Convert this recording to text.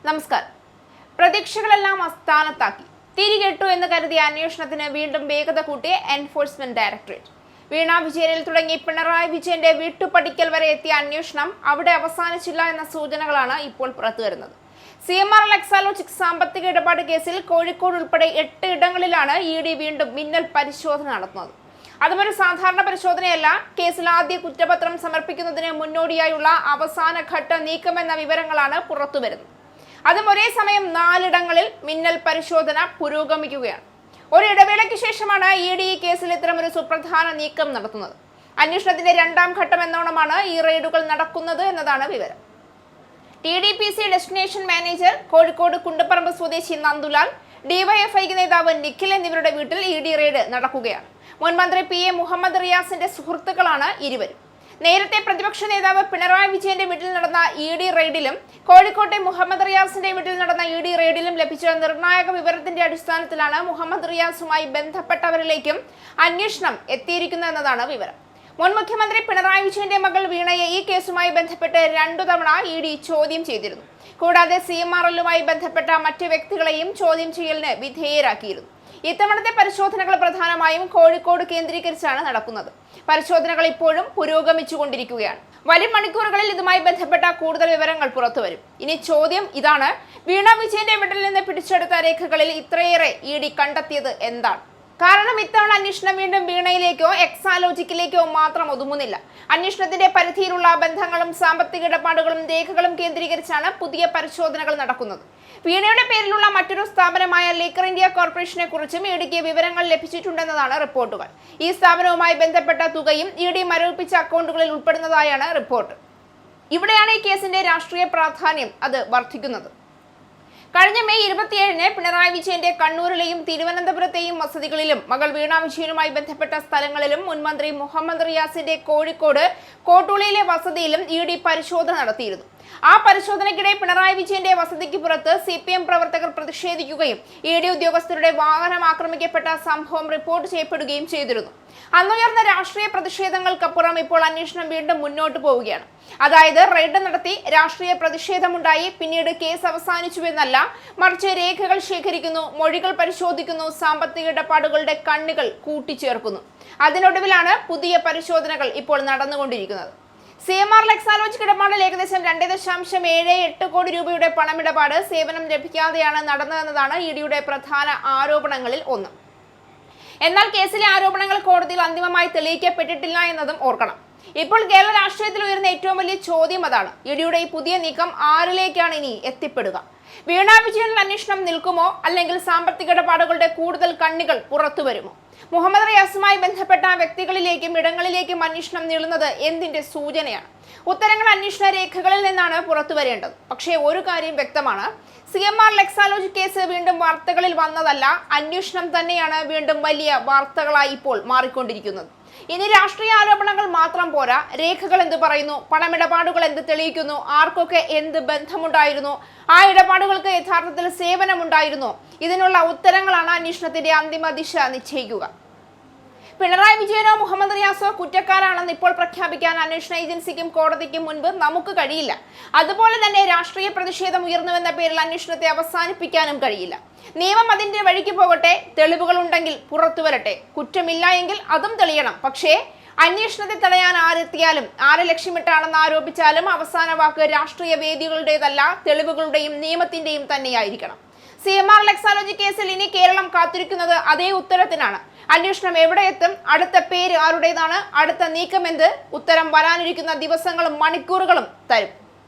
നമസ്കാരം. പ്രതീക്ഷകളെല്ലാം അസ്ഥാനത്താക്കി തിരികെട്ടു എന്ന് കരുതിയ അന്വേഷണത്തിന് വീണ്ടും വേഗത കൂട്ടിയ എൻഫോഴ്സ്മെന്റ് ഡയറക്ടറേറ്റ്. വീണ വിജയനിൽ തുടങ്ങി പിണറായി വിജയന്റെ വീട്ടുപടിക്കൽ വരെ എത്തിയ അന്വേഷണം അവിടെ അവസാനിച്ചില്ല എന്ന സൂചനകളാണ് ഇപ്പോൾ പുറത്തുവരുന്നത്. CMR എക്സാലോജിക് സാമ്പത്തിക ഇടപാട് കേസിൽ കോഴിക്കോട് ഉൾപ്പെടെ 8 ഇടങ്ങളിലാണ് ED വീണ്ടും മിന്നൽ പരിശോധന നടത്തുന്നത്. അതും ഒരു സാധാരണ പരിശോധനയല്ല. കേസിൽ ആദ്യ കുറ്റപത്രം സമർപ്പിക്കുന്നതിന് മുന്നോടിയായുള്ള അവസാന ഘട്ട നീക്കമെന്ന വിവരങ്ങളാണ് പുറത്തുവരുന്നത്. അതും ഒരേ സമയം 4 ഇടങ്ങളിൽ മിന്നൽ പരിശോധന പുരോഗമിക്കുകയാണ്. ഒരു ഇടവേളയ്ക്ക് ശേഷമാണ് ED ഈ കേസിൽ ഇത്തരമൊരു സുപ്രധാന നീക്കം നടത്തുന്നത്. അന്വേഷണത്തിന്റെ 2ാം ഘട്ടം എന്നോണമാണ് ഈ റെയ്ഡുകൾ നടക്കുന്നത് എന്നതാണ് വിവരം. TDPC ഡെസ്റ്റിനേഷൻ മാനേജർ കോഴിക്കോട് കുണ്ടപ്പറമ്പ് സ്വദേശി നന്ദുലാൽ, DYFI നേതാവ് നിഖിൽ എന്നിവരുടെ വീട്ടിൽ ED റെയ്ഡ് നടക്കുകയാണ്. മുൻ മന്ത്രി PA മുഹമ്മദ് റിയാസിന്റെ സുഹൃത്തുക്കളാണ് ഇരുവരും. നേരത്തെ പ്രതിപക്ഷ നേതാവ് പിണറായി വിജയന്റെ വീട്ടിൽ നടന്ന ED റെയ്ഡിലും കോഴിക്കോട്ടെ മുഹമ്മദ് റിയാസിന്റെ വീട്ടിൽ നടന്ന ED റെയ്ഡിലും ലഭിച്ച നിർണായക വിവരത്തിന്റെ അടിസ്ഥാനത്തിലാണ് മുഹമ്മദ് റിയാസുമായി ബന്ധപ്പെട്ടവരിലേക്കും അന്വേഷണം എത്തിയിരിക്കുന്നതെന്നതാണ് വിവരം. മുൻ മുഖ്യമന്ത്രി പിണറായി വിജയന്റെ മകൾ വീണയെ ഈ കേസുമായി ബന്ധപ്പെട്ട് 2 തവണ ED ചോദ്യം ചെയ്തിരുന്നു. കൂടാതെ CMRLുമായി ബന്ധപ്പെട്ട മറ്റു വ്യക്തികളെയും ചോദ്യം ചെയ്യലിന് വിധേയരാക്കിയിരുന്നു. ഇത്തവണത്തെ പരിശോധനകൾ പ്രധാനമായും കോഴിക്കോട് കേന്ദ്രീകരിച്ചാണ് നടക്കുന്നത്. പരിശോധനകൾ ഇപ്പോഴും പുരോഗമിച്ചുകൊണ്ടിരിക്കുകയാണ്. വരും മണിക്കൂറുകളിൽ ഇതുമായി ബന്ധപ്പെട്ട കൂടുതൽ വിവരങ്ങൾ പുറത്തുവരും. ഇനി ചോദ്യം ഇതാണ്: വീണ വിജയന്റെ വീട്ടിൽ നിന്ന് പിടിച്ചെടുത്ത രേഖകളിൽ ഇത്രയേറെ ED കണ്ടെത്തിയത് എന്താണ്? കാരണം ഇത്തവണ അന്വേഷണം വീണ്ടും വീണയിലേക്കോ എക്സാലോജിക്കിലേക്കോ മാത്രം ഒതുങ്ങുന്നില്ല. അന്വേഷണത്തിന്റെ പരിധിയിലുള്ള ബന്ധങ്ങളും സാമ്പത്തിക ഇടപാടുകളും രേഖകളും കേന്ദ്രീകരിച്ചാണ് പുതിയ പരിശോധനകൾ നടക്കുന്നത്. വീണയുടെ പേരിലുള്ള മറ്റൊരു സ്ഥാപനമായ ലിക്കർ ഇന്ത്യ കോർപ്പറേഷനെ കുറിച്ചും EDക്ക് വിവരങ്ങൾ ലഭിച്ചിട്ടുണ്ടെന്നതാണ് റിപ്പോർട്ടുകൾ. ഈ സ്ഥാപനവുമായി ബന്ധപ്പെട്ട തുകയും ED മരവിപ്പിച്ച അക്കൗണ്ടുകളിൽ ഉൾപ്പെടുന്നതായാണ് റിപ്പോർട്ട്. ഇവിടെയാണ് ഈ കേസിന്റെ രാഷ്ട്രീയ പ്രാധാന്യം അത് വർദ്ധിക്കുന്നത്. കഴിഞ്ഞ മെയ് 27-ന് പിണറായി വിജയന്റെ കണ്ണൂരിലെയും തിരുവനന്തപുരത്തെയും വസതികളിലും മകൾ വീണ വിജയനുമായി ബന്ധപ്പെട്ട സ്ഥലങ്ങളിലും മുൻമന്ത്രി മുഹമ്മദ് റിയാസിന്റെ കോഴിക്കോട് കോട്ടൂളിയിലെ വസതിയിലും ED പരിശോധന നടത്തിയിരുന്നു. ആ പരിശോധനയ്ക്കിടെ പിണറായി വിജയന്റെ വസതിക്ക് പുറത്ത് CPM പ്രവർത്തകർ പ്രതിഷേധിക്കുകയും ED ഉദ്യോഗസ്ഥരുടെ വാഹനം ആക്രമിക്കപ്പെട്ട സംഭവം റിപ്പോർട്ട് ചെയ്യപ്പെടുകയും ചെയ്തിരുന്നു. അന്നുയർന്ന രാഷ്ട്രീയ പ്രതിഷേധങ്ങൾക്കപ്പുറം ഇപ്പോൾ അന്വേഷണം വീണ്ടും മുന്നോട്ട് പോവുകയാണ്. അതായത് റെയ്ഡ് നടത്തി രാഷ്ട്രീയ പ്രതിഷേധമുണ്ടായി, പിന്നീട് കേസ് അവസാനിച്ചുവെന്നല്ല, മറിച്ച് രേഖകൾ ശേഖരിക്കുന്നു, മൊഴികൾ പരിശോധിക്കുന്നു, സാമ്പത്തിക ഇടപാടുകളുടെ കണ്ണികൾ കൂട്ടിച്ചേർക്കുന്നു. അതിനൊടുവിലാണ് പുതിയ പരിശോധനകൾ ഇപ്പോൾ നടന്നുകൊണ്ടിരിക്കുന്നത്. CMR എക്സാലോജിക് ഇടപാടിൽ ഏകദേശം 2.78 കോടി രൂപയുടെ പണമിടപാട് സേവനം ലഭിക്കാതെയാണ് നടന്നതെന്നതാണ് EDയുടെ പ്രധാന ആരോപണങ്ങളിൽ ഒന്ന്. എന്നാൽ കേസിലെ ആരോപണങ്ങൾ കോടതിയിൽ അന്തിമമായി തെളിയിക്കപ്പെട്ടിട്ടില്ല എന്നതും ഓർക്കണം. ഇപ്പോൾ കേരള രാഷ്ട്രീയത്തിൽ ഉയർന്ന ഏറ്റവും വലിയ ചോദ്യം അതാണ്. EDയുടെ ഈ പുതിയ നീക്കം ആരിലേക്കാണ് ഇനി എത്തിപ്പെടുക? വീണ വിജയനിൽ അന്വേഷണം നിൽക്കുമോ, അല്ലെങ്കിൽ സാമ്പത്തിക ഇടപാടുകളുടെ കൂടുതൽ കണ്ണികൾ പുറത്തു വരുമോ? മുഹമ്മദ് റിയാസുമായി ബന്ധപ്പെട്ട വ്യക്തികളിലേക്കും ഇടങ്ങളിലേക്കും അന്വേഷണം നീളുന്നത് എന്തിന്റെ സൂചനയാണ്? ഉത്തരങ്ങൾ അന്വേഷണ രേഖകളിൽ നിന്നാണ് പുറത്തു വരേണ്ടത്. പക്ഷേ ഒരു കാര്യം വ്യക്തമാണ്: CMR എക്സാലോജിക് കേസ് വീണ്ടും വാർത്തകളിൽ വന്നതല്ല, അന്വേഷണം തന്നെയാണ് വീണ്ടും വലിയ വാർത്തകളായി ഇപ്പോൾ മാറിക്കൊണ്ടിരിക്കുന്നത്. ഇനി രാഷ്ട്രീയ ആരോപണങ്ങൾ മാത്രം പോരാ, രേഖകൾ എന്ത് പറയുന്നു, പണമിടപാടുകൾ എന്ത് തെളിയിക്കുന്നു, ആർക്കൊക്കെ എന്ത് ബന്ധമുണ്ടായിരുന്നു, ആ ഇടപാടുകൾക്ക് യഥാർത്ഥത്തിൽ സേവനമുണ്ടായിരുന്നോ? ഇതിനുള്ള ഉത്തരങ്ങളാണ് അന്വേഷണത്തിന്റെ അന്തിമ ദിശ നിശ്ചയിക്കുക. പിണറായി വിജയനോ മുഹമ്മദ് റിയാസോ കുറ്റക്കാരാണെന്ന് ഇപ്പോൾ പ്രഖ്യാപിക്കാൻ അന്വേഷണ ഏജൻസിക്കും കോടതിക്കും മുൻപ് നമുക്ക് കഴിയില്ല. അതുപോലെ തന്നെ രാഷ്ട്രീയ പ്രതിഷേധം ഉയർന്നുവെന്ന പേരിൽ അന്വേഷണത്തെ അവസാനിപ്പിക്കാനും കഴിയില്ല. നിയമം അതിന്റെ വഴിക്ക് പോകട്ടെ, തെളിവുകൾ ഉണ്ടെങ്കിൽ പുറത്തു വരട്ടെ, കുറ്റമില്ല എങ്കിൽ അതും തെളിയണം. പക്ഷേ അന്വേഷണത്തെ തടയാൻ ആരെത്തിയാലും, ആരെ ലക്ഷ്യമിട്ടാണെന്ന് ആരോപിച്ചാലും അവസാന വാക്ക് രാഷ്ട്രീയ വേദികളുടേതല്ല, തെളിവുകളുടെയും നിയമത്തിന്റെയും തന്നെയായിരിക്കണം. CMR എക്സാലോജിക് കേസിൽ ഇനി കേരളം കാത്തിരിക്കുന്നത് അതേ ഉത്തരത്തിനാണ്. അന്വേഷണം എവിടെ എത്തും? അടുത്ത പേര് ആരുടേതാണ്? അടുത്ത നീക്കം എന്ത്? ഉത്തരം വരാനിരിക്കുന്ന ദിവസങ്ങളും മണിക്കൂറുകളും തരും.